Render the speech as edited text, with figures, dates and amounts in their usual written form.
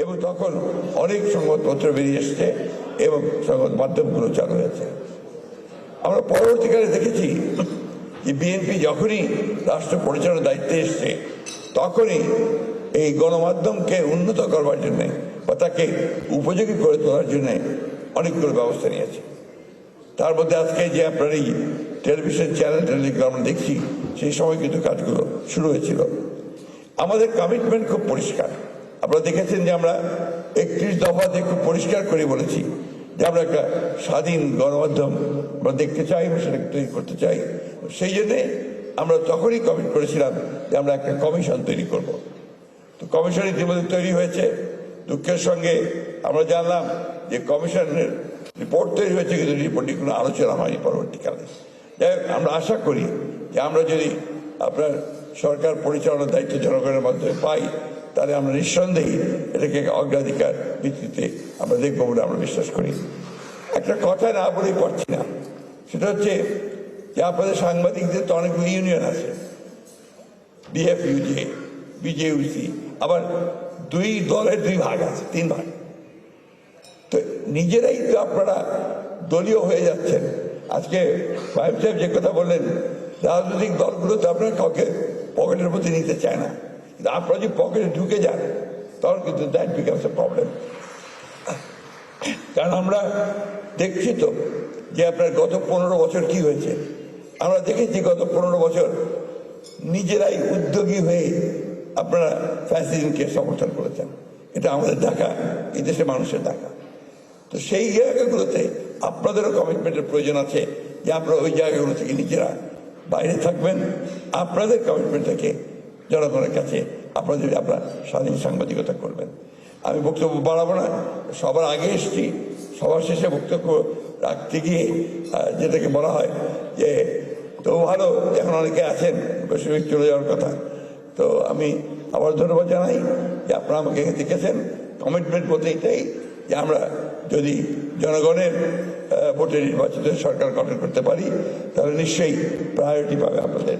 এবং তখন অনেক সংবাদপত্র বেরিয়ে এসছে এবং সংবাদ মাধ্যমগুলো চালু হয়েছে। আমরা পরবর্তীকালে দেখেছি যে বিএনপি যখনই রাষ্ট্র পরিচালনার দায়িত্বে এসছে তখনই এই গণমাধ্যমকে উন্নত করবার জন্যে বা তাকে উপযোগী করে তোলার জন্যে অনেকগুলো ব্যবস্থা নিয়েছে। তার মধ্যে আজকে যে আপনার এই টেলিভিশন চ্যানেল যেগুলো আমরা দেখছি সেই সময় কিন্তু কাজগুলো শুরু হয়েছিল। আমাদের কমিটমেন্ট খুব পরিষ্কার। আপনারা দেখেছেন যে আমরা 31 দফাতে খুব পরিষ্কার করে বলেছি যে আমরা একটা স্বাধীন গণমাধ্যম আমরা দেখতে চাই এবং সেটাকে তৈরি করতে চাই। সেই জন্যে আমরা তখনই কমিট করেছিলাম যে আমরা একটা কমিশন তৈরি করব। তো কমিশন ইতিমধ্যে তৈরি হয়েছে। দুঃখের সঙ্গে আমরা জানলাম যে কমিশনের রিপোর্ট তৈরি হয়েছে, কিন্তু রিপোর্টটি কোনো আলোচনা হয়নি পরবর্তীকালে। যাই হোক, আমরা আশা করি যে আমরা যদি আপনার সরকার পরিচালনার দায়িত্ব জনগণের মাধ্যমে পাই তাহলে আমরা নিঃসন্দেহে এটাকে অগ্রাধিকার ভিত্তিতে আমরা দেখবো বলে আমরা বিশ্বাস করি। একটা কথা না বলেই পারছি না, সেটা হচ্ছে যে আপনাদের সাংবাদিকদের তো অনেকগুলো ইউনিয়ন আছে, বিএফইউজে, বিজেইউসি, আবার দুই দলের দুই ভাগ আছে, 3 ভাগ। তো নিজেরাই তো আপনারা দলীয় হয়ে যাচ্ছেন। আজকে সাহেব যে কথা বললেন, রাজনৈতিক দলগুলো তো আপনার কাউকে পকেটের মধ্যে নিতে চায় না, কিন্তু আপনারা যদি পকেটে ঢুকে যান তখন কিন্তু দ্যাট বিকামস এ প্রবলেম। কারণ আমরা দেখছি তো যে আপনার গত 15 বছর কি হয়েছে। আমরা দেখেছি গত 15 বছর নিজেরাই উদ্যোগী হয়ে আপনারা ফ্যাসিজমকে সমর্থন করেছেন। এটা আমাদের দেখা, এই দেশের মানুষের দেখা। তো সেই জায়গাগুলোতে আপনাদেরও কমিটমেন্টের প্রয়োজন আছে যে আপনারা ওই জায়গাগুলো থেকে নিজেরা বাইরে থাকবেন। আপনাদের কমিটমেন্ট থেকে জনগণের কাছে আপনাদের আপনারা স্বাধীন সাংবাদিকতা করবেন। আমি বক্তব্য বাড়াবো না, সবার আগে এসছি, সবার শেষে বক্তব্য রাখতে গিয়ে যেটাকে বলা হয় যে তো ভালো, এখন অনেকে আছেন বেশিরভাগ চলে যাওয়ার কথা। তো আমি আবার ধন্যবাদ জানাই যে আপনারা আমাকে দেখেছেন। কমিটমেন্ট বলতে এটাই যে আমরা যদি জনগণের ভোটে নির্বাচিত সরকার গঠন করতে পারি তাহলে নিশ্চয়ই প্রায়োরিটি পাবে আপনাদের।